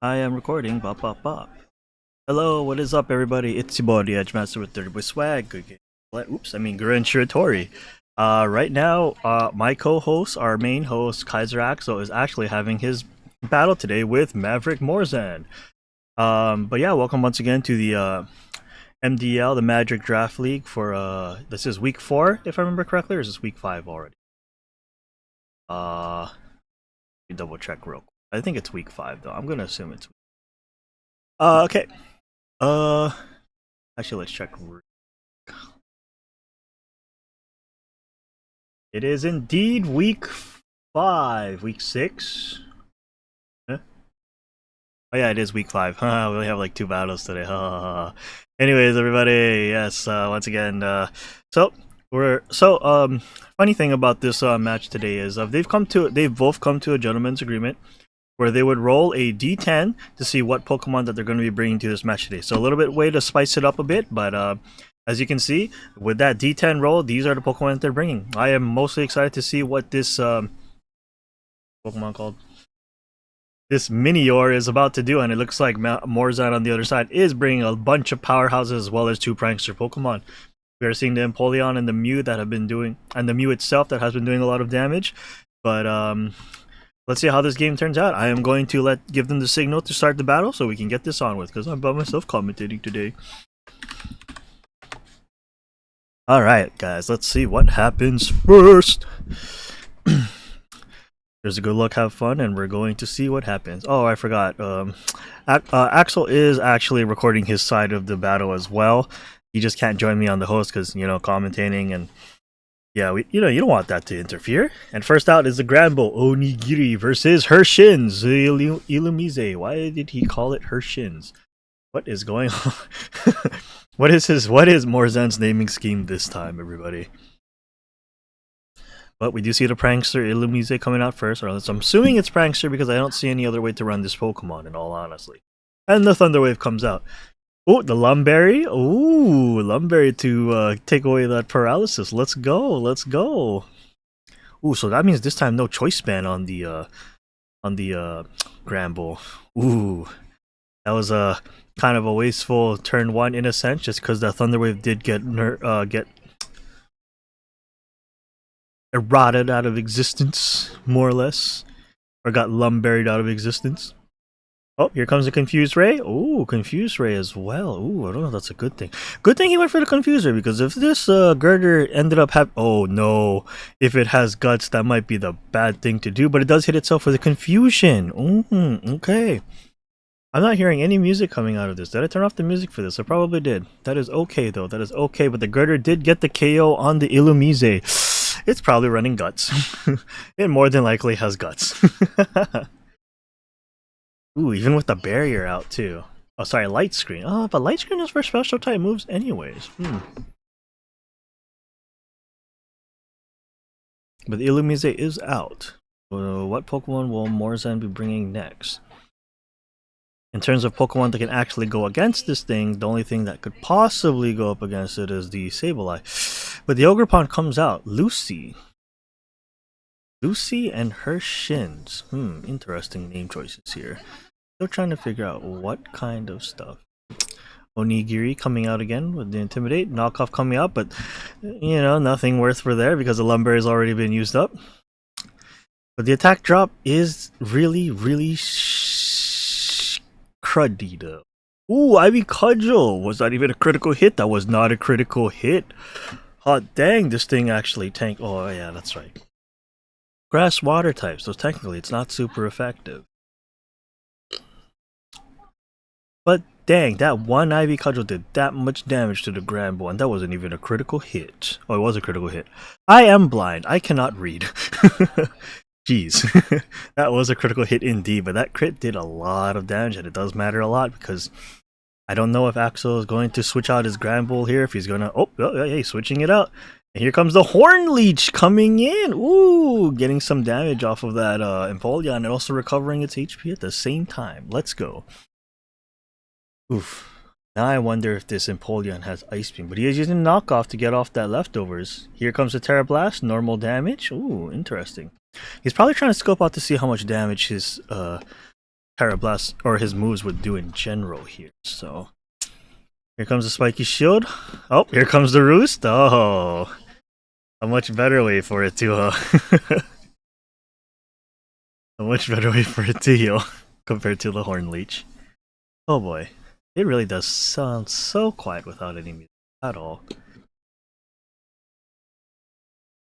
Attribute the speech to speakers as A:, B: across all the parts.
A: I am recording. Bop bop bop. Hello, what is up, everybody? It's your boy, the Edge Master with 30 Boy Swag. Good game. Oops, I mean Gurren Shiratori. Right now, my co-host, our main host, Kaiser Axel, is actually having his battle today with Maverick Morzan. But yeah, welcome once again to the MDL, the Magic Draft League for this is week 4, if I remember correctly, or is this week 5 already? Let me double check real quick. I think it's week 5 though. I'm gonna assume it's okay. Uh, Actually, let's check. It is indeed week 5. Week 6? Huh? Oh yeah, it is week 5. We only have like 2 battles today. Anyways, everybody, yes, once again, funny thing about this match today is they've both come to a gentleman's agreement where they would roll a d10 to see what Pokemon that they're going to be bringing to this match today. So a little bit way to spice it up a bit, but as you can see, with that d10 roll, these are the Pokemon that they're bringing. I am mostly excited to see what this Pokemon called this Minior is about to do, and it looks like Morzan on the other side is bringing a bunch of powerhouses as well as 2 prankster Pokemon. We are seeing the Empoleon and the Mew that have been doing, and the Mew itself that has been doing a lot of damage, but let's see how this game turns out. I am going to give them the signal to start the battle so we can get this on with, because I'm by myself commentating today. Alright, guys, let's see what happens first. There's a good luck, have fun, and we're going to see what happens. Oh, I forgot. Axel is actually recording his side of the battle as well. He just can't join me on the host because, commentating and yeah, you don't want that to interfere. And first out is the Granbull Onigiri versus Hershins Illumise. Why did he call it Hershins? What is going on? What is Morzan's naming scheme this time, everybody? But we do see the Prankster Illumise coming out first, or I'm assuming it's Prankster because I don't see any other way to run this Pokemon, in all honesty. And the Thunder Wave comes out. Oh, the Lumberry. Ooh, Lumberry to take away that paralysis. Let's go. Let's go. Ooh, so that means this time no choice span on the Granbull. Ooh, that was a kind of a wasteful turn 1 in a sense, just because the Thunder Wave did get eroded out of existence, more or less, or got Lumberied out of existence. Oh, here comes the Confused Ray. Ooh, Confused Ray as well. Ooh, I don't know if that's a good thing. Good thing he went for the Confused Ray, because if this Girder ended up oh no, if it has Guts, that might be the bad thing to do, but it does hit itself with a Confusion. Okay. I'm not hearing any music coming out of this. Did I turn off the music for this? I probably did. That is okay, though. That is okay, but the Girder did get the KO on the Illumise. It's probably running Guts. It more than likely has Guts. Ooh, even with the barrier out too. Oh, sorry, Light Screen. Oh, but Light Screen is for special type moves anyways. But the Illumise is out. So what Pokemon will Morzan be bringing next? In terms of Pokemon that can actually go against this thing, the only thing that could possibly go up against it is the Sableye. But the Ogerpon comes out. Lucy and her shins. Interesting name choices here. Still trying to figure out what kind of stuff. Onigiri coming out again with the Intimidate. Knockoff coming out, but nothing worth for there because the Lumberry has already been used up. But the attack drop is really cruddy though. Ooh, Ivy Cudgel! Was that even a critical hit? That was not a critical hit. Hot dang, this thing actually tanked. Oh yeah, that's right. Grass water type, so technically it's not super effective. But dang, that one Ivy Cudgel did that much damage to the Granbull, and that wasn't even a critical hit. Oh, it was a critical hit. I am blind. I cannot read. Jeez. That was a critical hit indeed, but that crit did a lot of damage, and it does matter a lot because I don't know if Axel is going to switch out his Granbull here, if he's gonna... Oh, hey, switching it out. And here comes the Horn Leech coming in! Ooh, getting some damage off of that Empoleon and also recovering its HP at the same time. Let's go. Oof. Now I wonder if this Empoleon has Ice Beam, but he is using Knockoff to get off that leftovers. Here comes the Terra Blast, normal damage. Ooh, interesting. He's probably trying to scope out to see how much damage his Terra Blast or his moves would do in general here. So here comes the spiky shield. Oh, here comes the roost. Oh, a much better way for it to a much better way for it to heal compared to the Horn Leech. Oh boy, it really does sound so quiet without any music at all. I'm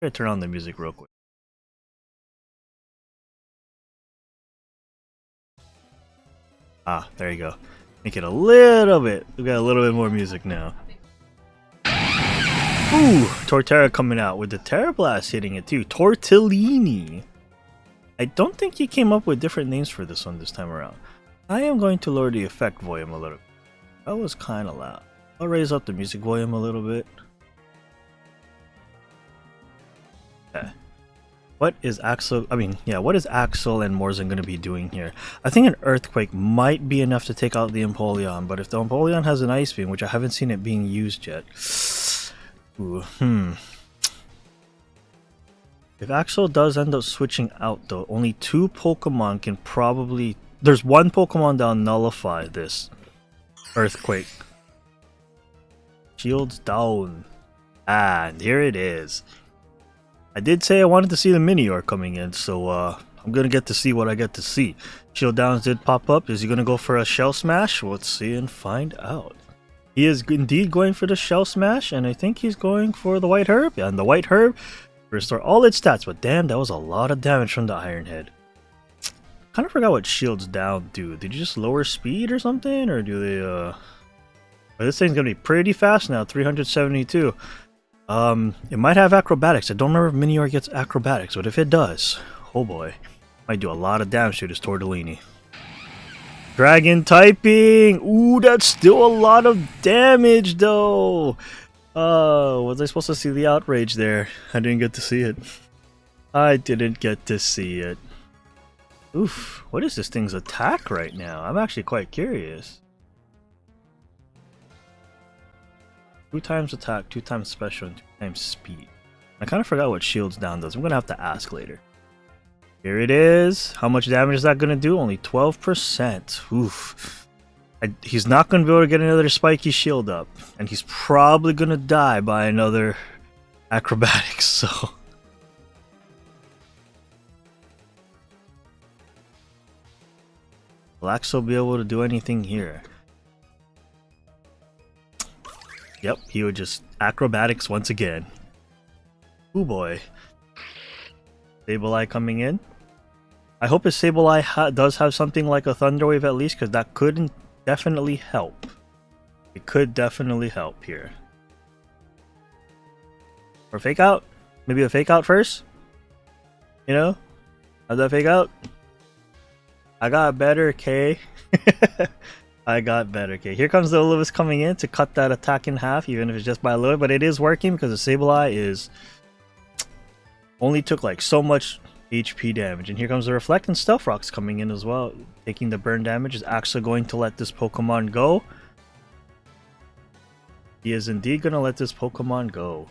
A: gonna turn on the music real quick. Ah, there you go. Make it a little bit. We got a little bit more music now. Ooh, Torterra coming out with the Terra Blast hitting it too. Tortellini. I don't think he came up with different names for this one this time around. I am going to lower the effect volume a little bit. That was kind of loud. I'll raise up the music volume a little bit. Okay. What is Axel? What is Axel and Morzin going to be doing here? I think an Earthquake might be enough to take out the Empoleon, but if the Empoleon has an Ice Beam, which I haven't seen it being used yet. Ooh, If Axel does end up switching out though, only 2 Pokemon can probably... There's 1 Pokemon that'll nullify this Earthquake. Shields down. Ah, and here it is. I did say I wanted to see the Minior coming in, so I'm gonna get to see what I get to see. Shield downs did pop up. Is he gonna go for a Shell Smash? Well, let's see and find out. He is indeed going for the Shell Smash, and I think he's going for the White Herb. Yeah, and the White Herb restore all its stats, but damn, that was a lot of damage from the Iron Head. Kind of forgot what shields down do. Did you just lower speed or something, or do they Well, this thing's gonna be pretty fast now, 372. It might have acrobatics. I don't remember if Minior gets acrobatics, but if it does, oh boy, might do a lot of damage to this Tortellini. Dragon typing! Ooh, that's still a lot of damage though! Was I supposed to see the outrage there? I didn't get to see it. I didn't get to see it. Oof, what is this thing's attack right now? I'm actually quite curious. 2 times attack, 2 times special, and 2 times speed. I kind of forgot what shields down does. I'm gonna have to ask later. Here it is. How much damage is that gonna do? Only 12%. Oof. He's not gonna be able to get another spiky shield up, and he's probably gonna die by another acrobatics. So will Axel be able to do anything here? Yep, he would just acrobatics once again. Ooh boy. Sableye coming in. I hope his Sableye does have something like a Thunder Wave at least, because that could definitely help. It could definitely help here. Or Fake Out? Maybe a Fake Out first? You know? How's that Fake Out? I got better, K. I got better. Okay, here comes the Olivis coming in to cut that attack in half, even if it's just by a little. But it is working because the Sableye is only took like so much HP damage. And here comes the Reflect and Stealth Rocks coming in as well, taking the burn damage. Is actually going to let this Pokemon go. He is indeed going to let this Pokemon go.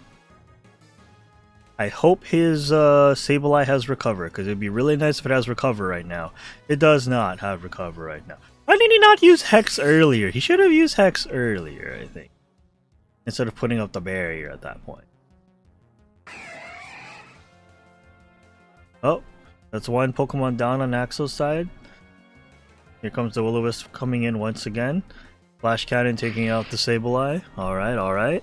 A: I hope his Sableye has Recover, because it'd be really nice if it has Recover right now. It does not have Recover right now. Why did he not use Hex earlier? He should have used Hex earlier, I think, instead of putting up the barrier at that point. Oh, that's 1 Pokemon down on Axel's side. Here comes the Will-O-Wisp coming in once again. Flash Cannon taking out the Sableye. Alright, alright.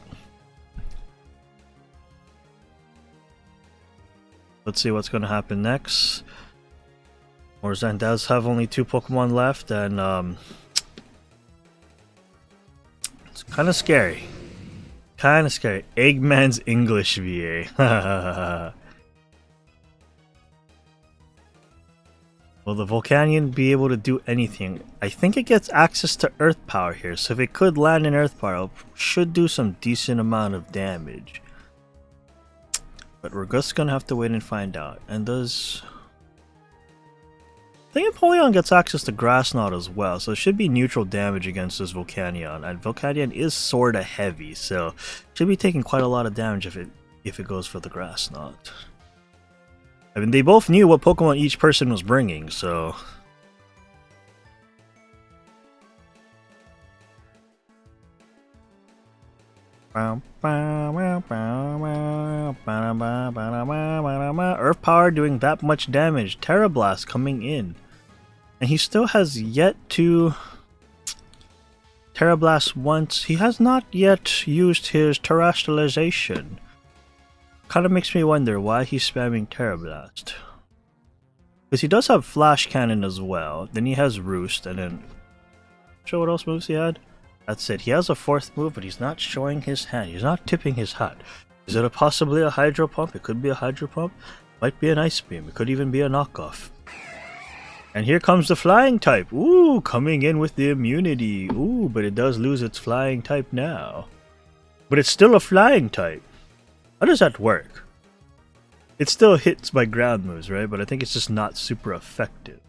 A: Let's see what's going to happen next. Morzin does have only 2 Pokemon left, and it's kind of scary. Kind of scary. Eggman's English VA. Will the Volcanion be able to do anything? I think it gets access to Earth Power here, so if it could land in Earth Power, it should do some decent amount of damage. But we're just gonna have to wait and find out. And does... I think Empoleon gets access to Grass Knot as well, so it should be neutral damage against this Volcanion. And Volcanion is sorta heavy, so should be taking quite a lot of damage if it goes for the Grass Knot. I mean, they both knew what Pokemon each person was bringing, so... Earth power doing that much damage. Terra Blast coming in. And he still has yet to Terra Blast once. He has not yet used his terrestrialization. Kind of makes me wonder why he's spamming Terra Blast. Because he does have Flash Cannon as well. Then he has Roost, and then... Show what else moves he had? That's it. He has a fourth move, but he's not showing his hand. He's not tipping his hat. Is it possibly a Hydro Pump? It could be a Hydro Pump. Might be an Ice Beam. It could even be a knockoff. And here comes the Flying type. Ooh, coming in with the immunity. Ooh, but it does lose its Flying type now. But it's still a Flying type. How does that work? It still hits by ground moves, right? But I think it's just not super effective.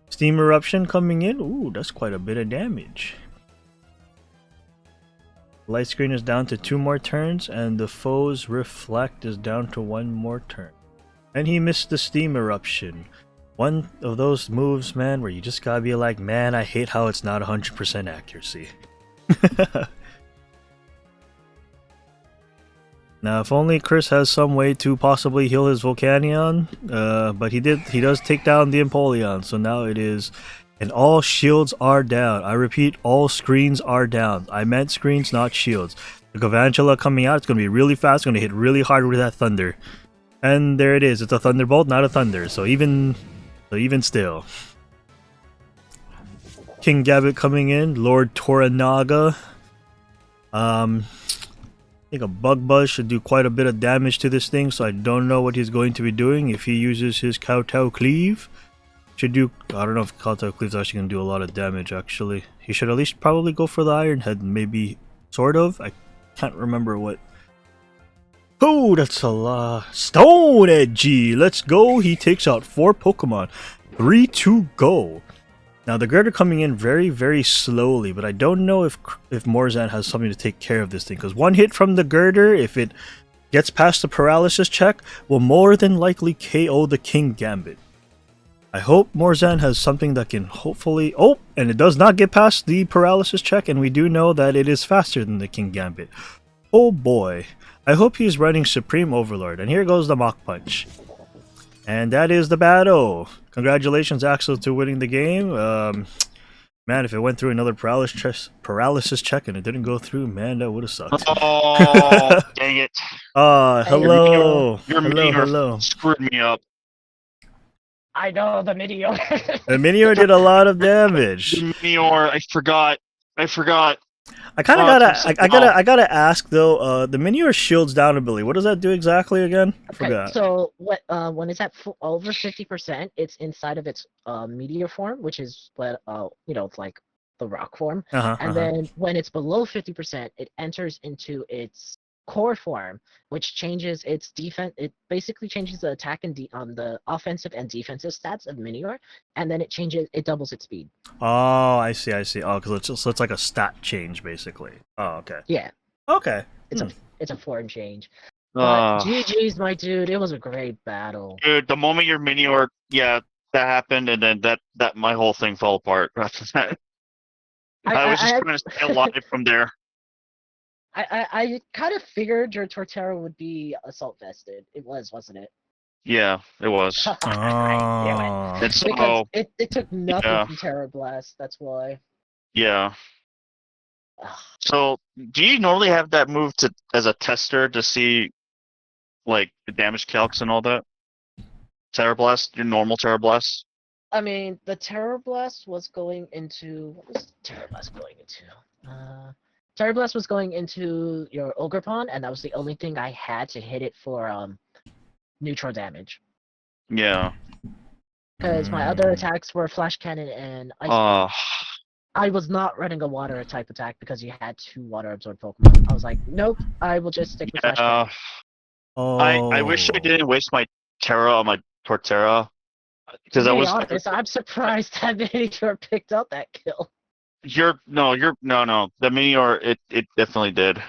A: Steam Eruption coming in. Ooh, that's quite a bit of damage. Light Screen is down to 2 more turns, and the foe's Reflect is down to 1 more turn. And he missed the Steam Eruption. One of those moves, man, where you just gotta be like, man, I hate how it's not 100% accuracy. Now, if only Chris has some way to possibly heal his Volcanion, but he does take down the Empoleon, so now it is, and all shields are down. I repeat, all screens are down. I meant screens, not shields. The Galvantula coming out, it's going to be really fast, it's going to hit really hard with that Thunder. And there it is, it's a Thunderbolt, not a Thunder, so even still. King Gambit coming in, Lord Toranaga. I think a Bug Buzz should do quite a bit of damage to this thing, so I don't know what he's going to be doing. If he uses his Kowtow Cleave, should do... I don't know if Kowtow Cleave is actually going to do a lot of damage, actually. He should at least probably go for the Iron Head, maybe, sort of. I can't remember what... Oh, that's a lot. Stone Edgy! Let's go! He takes out 4 Pokemon. 3 to go. Now, the Girder coming in very, very slowly, but I don't know if Morzan has something to take care of this thing, because one hit from the Girder, if it gets past the paralysis check, will more than likely KO the King Gambit. I hope Morzan has something that can hopefully... Oh, and it does not get past the paralysis check, and we do know that it is faster than the King Gambit. Oh boy. I hope he's running Supreme Overlord, and here goes the Mach Punch. And that is the battle. Congratulations, Axel, to winning the game. Man, if it went through another paralysis check and it didn't go through, man, that would have sucked.
B: Oh, dang it.
A: Hello.
B: Your Meteor screwed me up.
C: I know, the Meteor.
A: The Meteor did a lot of damage.
B: The Meteor, I forgot.
A: I kind of I gotta ask though. The Meteor shields down ability. What does that do exactly again? I forgot.
C: So when it's at over 50%, it's inside of its meteor form, which is what it's like the rock form. And then when it's below 50%, it enters into its core form, which changes its defense. It basically changes the attack and the offensive and defensive stats of Meteor, and then it doubles its speed.
A: Oh, I see. Oh, because it's like a stat change basically. Oh, okay.
C: Yeah.
A: Okay.
C: It's a form change. But GG's, my dude. It was a great battle.
B: Dude, the moment your Meteor, that happened, and then that my whole thing fell apart after that. I was just trying to stay alive from there.
C: I kind of figured your Torterra would be assault vested. It was, wasn't it?
B: Yeah, it was.
C: I knew it. Because it took nothing from Terra Blast, that's why.
B: Yeah. So, do you normally have that move as a tester to see, like, the damage calcs and all that? Terra Blast, your normal Terra Blast?
C: I mean, the Terra Blast was going into... What was Terra Blast going into? Terra Blast was going into your Ogerpon, and that was the only thing I had to hit it for neutral damage.
B: Yeah.
C: Because my other attacks were Flash Cannon and Ice. I was not running a water type attack because you had 2 water absorbed Pokemon. I was like, nope, I will just stick with Flash Cannon.
B: I wish I didn't waste my Terra on my Torterra. Because
C: To be honest, I'm surprised that Meteor picked up that kill.
B: No. The Meteor, it definitely did.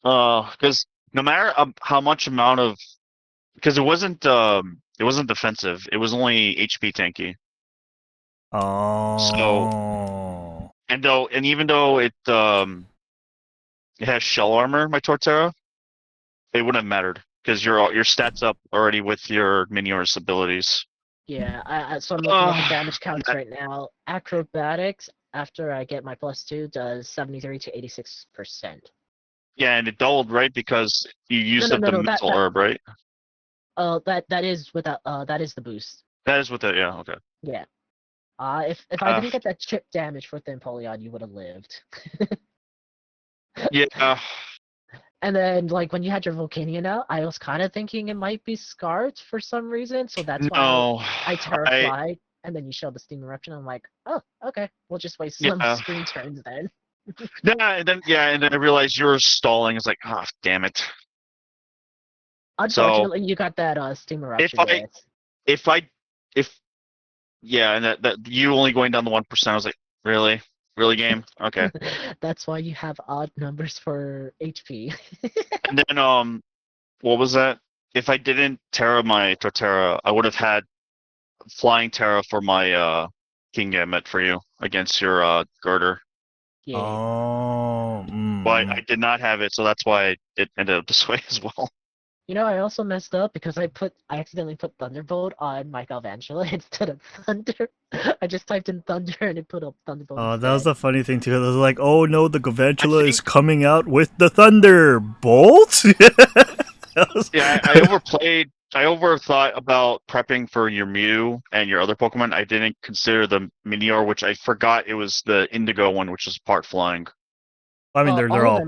B: Because no matter how much amount of, because it wasn't defensive. It was only HP tanky.
A: Oh.
B: So, and even though it it has shell armor, my Torterra, it wouldn't have mattered because your stats up already with your Minior's abilities.
C: Yeah, so I'm looking at the damage counts right now. Acrobatics, after I get my +2, does 73 to 86%.
B: Yeah, and it doubled, right? Because you used up the
C: No,
B: mental herb, right?
C: that is without that is the boost.
B: That is with it, yeah, okay.
C: Yeah. If I didn't get that chip damage with the Empoleon, you would have lived.
B: Yeah.
C: And then, like, when you had your Volcanion out, I was kind of thinking it might be Scarred for some reason, so that's why I Terrafly, and then you showed the Steam Eruption. I'm like, oh, okay, we'll just waste some screen turns then.
B: and then I realized you were stalling. It's like, oh, damn it.
C: Unfortunately, you got that Steam Eruption.
B: And that you only going down the 1%, I was like, really? Really, game? Okay.
C: That's why you have odd numbers for HP.
B: And then, what was that? If I didn't Terra my Torterra, I would have had Flying Terra for my King Gambit for you against your Girder.
C: Yeah.
A: Oh.
B: But I did not have it, so that's why it ended up this way as well.
C: You know, I also messed up because I accidentally put Thunderbolt on my Galvantula instead of Thunder. I just typed in Thunder and it put up Thunderbolt.
A: Oh, that was the funny thing too. I was like, oh no, the Galvantula is coming out with the Thunderbolt.
B: Yeah, I overplayed. I overthought about prepping for your Mew and your other Pokemon. I didn't consider the Minior, which I forgot it was the Indigo one, which is part flying.
A: I mean, they're all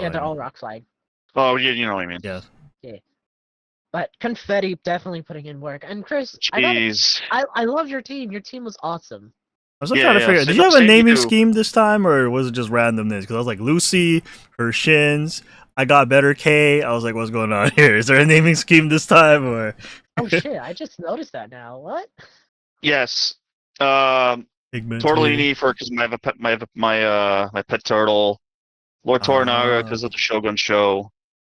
C: yeah, they're all rock flying.
B: Oh, yeah, you know what I mean.
A: Yeah.
C: Yeah. But Confetti definitely putting in work. And Chris,
B: Jeez.
C: I love your team. Your team was awesome.
A: I was trying to figure out, did you have a naming scheme this time, or was it just randomness? Because I was like, Lucy, her shins, I got better K. I was like, what's going on here? Is there a naming scheme this time, or?
C: Oh shit! I just noticed that now. What?
B: Yes. Tortellini because my pet turtle. Lord Toranaga because of the Shogun Show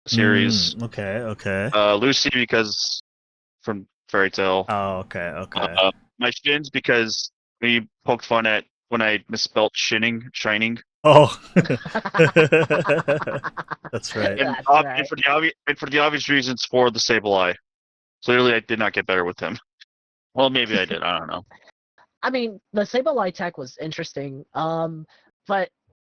B: series.
A: Okay.
B: Lucy because from Fairy Tail.
A: Oh, okay.
B: My shins because we poked fun at when I misspelled shining.
A: Oh, that's right.
B: And for the obvious reasons for the Sableye. Clearly, I did not get better with him. Well, maybe I did. I don't know.
C: I mean, the Sableye tech was interesting. But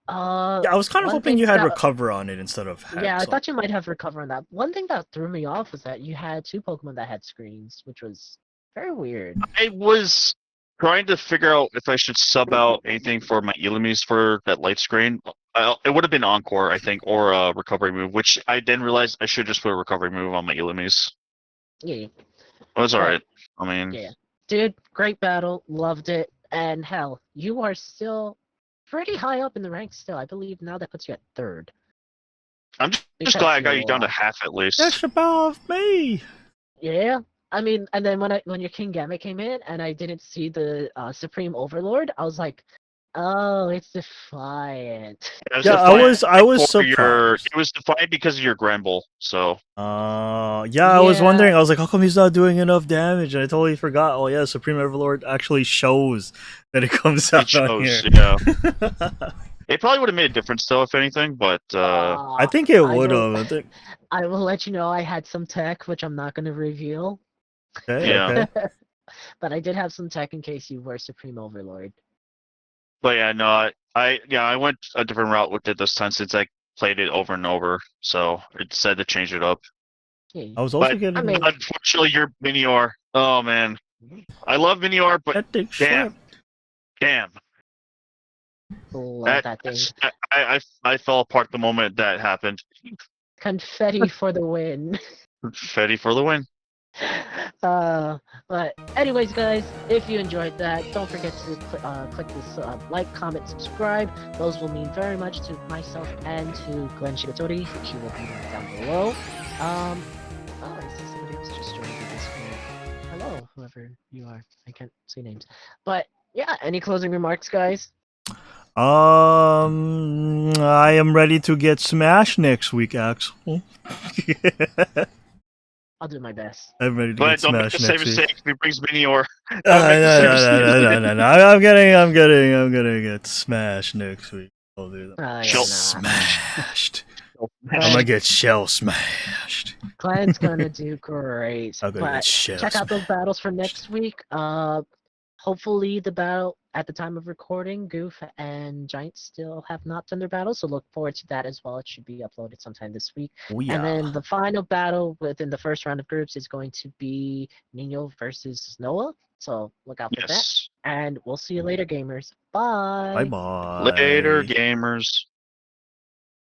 A: yeah, I was kind of hoping you had recover on it instead of hex.
C: Yeah, I thought you might have recover on that. One thing that threw me off was that you had 2 Pokemon that had screens, which was very weird.
B: I was trying to figure out if I should sub out anything for my Illumis for that light screen. It would have been Encore, I think, or a recovery move, which I then realized I should just put a recovery move on my Illumis.
C: Yeah.
B: It was alright. I mean...
C: Yeah. Dude, great battle. Loved it. And hell, you are still pretty high up in the ranks still. I believe now that puts you at 3rd.
B: I'm just glad I got you down to half at least.
A: That's above me!
C: Yeah. I mean, and then when your King Gambit came in and I didn't see the Supreme Overlord, I was like, oh, it's Defiant.
A: Yeah, I was surprised.
B: It was Defiant because of your Granbull, so.
A: Yeah, I was wondering. I was like, how come he's not doing enough damage? And I totally forgot. Oh yeah, Supreme Overlord actually shows that it comes out on here.
B: Yeah. It probably would have made a difference though, if anything, but
A: I think it would have.
C: I will let you know I had some tech, which I'm not going to reveal.
A: Okay.
C: But I did have some tech in case you were Supreme Overlord.
B: But yeah, no, I went a different route with it this time since I played it over and over, so I decided to change it up.
C: Yeah.
A: I was also getting.
B: Unfortunately, your Minior. Oh man, I love Minior, but damn.
C: Love that thing.
B: I fell apart the moment that happened.
C: Confetti for the win.
B: Confetti for the win.
C: But anyways, guys, if you enjoyed that, don't forget to click this like, comment, subscribe. Those will mean very much to myself and to Glenn Shigatori. He will be down below. I see somebody else just joined the Discord. Hello, whoever you are. I can't see names. But yeah, any closing remarks, guys?
A: I am ready to get smashed next week, Axel.
C: I'll do my best.
A: I'm ready to get smashed next week.
B: But don't make the same mistake if he brings Minior.
A: No. I'm gonna get smashed next week. Oh, dude.
B: Shell
A: Smashed. I'm
C: Right.
A: gonna get shell smashed.
C: Clan's gonna do great.
A: I'm gonna get
C: But
A: shell
C: check out those
A: smashed.
C: battles for next week. Hopefully the battle at the time of recording, Goof and Giant still have not done their battle, so look forward to that as well. It should be uploaded sometime this week.
A: Oh, yeah.
C: And then the final battle within the first round of groups is going to be Nino versus Noah. So look out for that.
B: Yes.
C: And we'll see you later, gamers. Bye.
A: Bye bye.
B: Later, gamers.